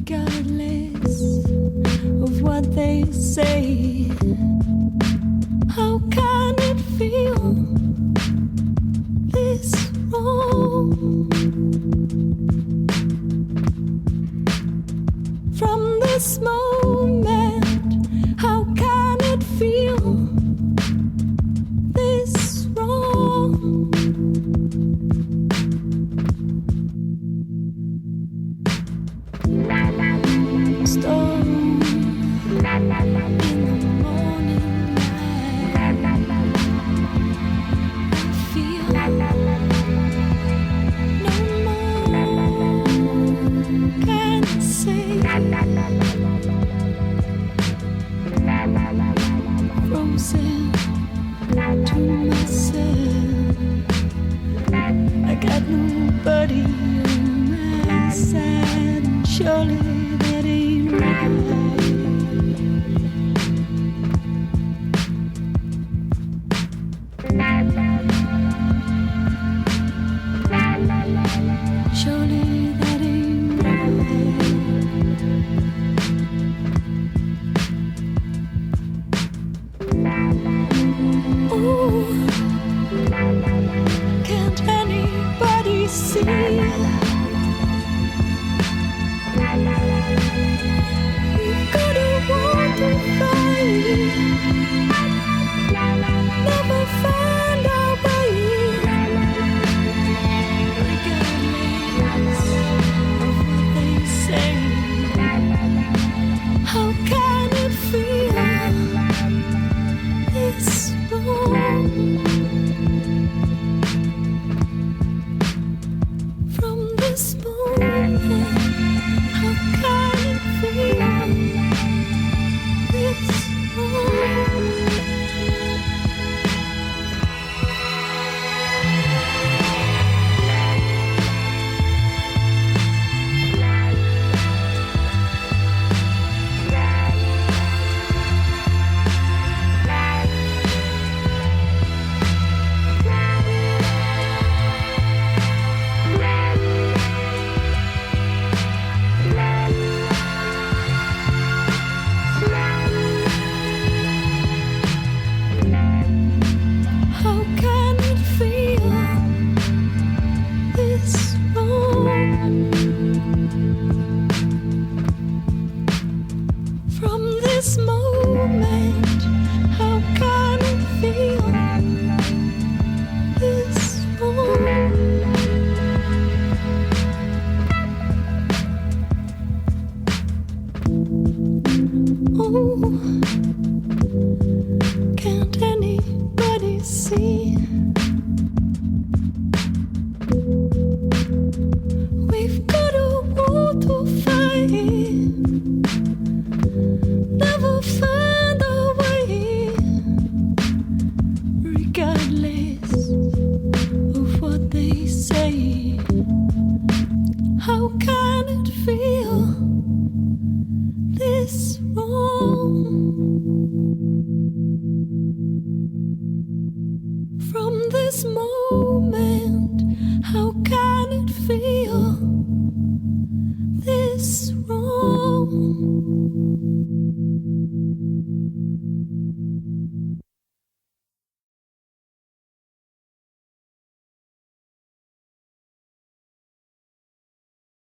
regardless of what they say. How can it feel this wrong? From this moment, how can it feel this wrong? Storm in the morning light. I feel no more can say. Frozen to myself. I got nobody on my side. Surely that ain't right. Surely that ain't right. Ooh, can't anybody see? We've got a war to fight. Never find our way. Regardless of what they say. How can it feel this wrong? From this moment, how can it feel this wrong? How can it feel this wrong? From this moment, how can it feel this wrong? Oh, can't anybody see? We've got a war to fight. Never find our way. Regardless of what they say. How can it feel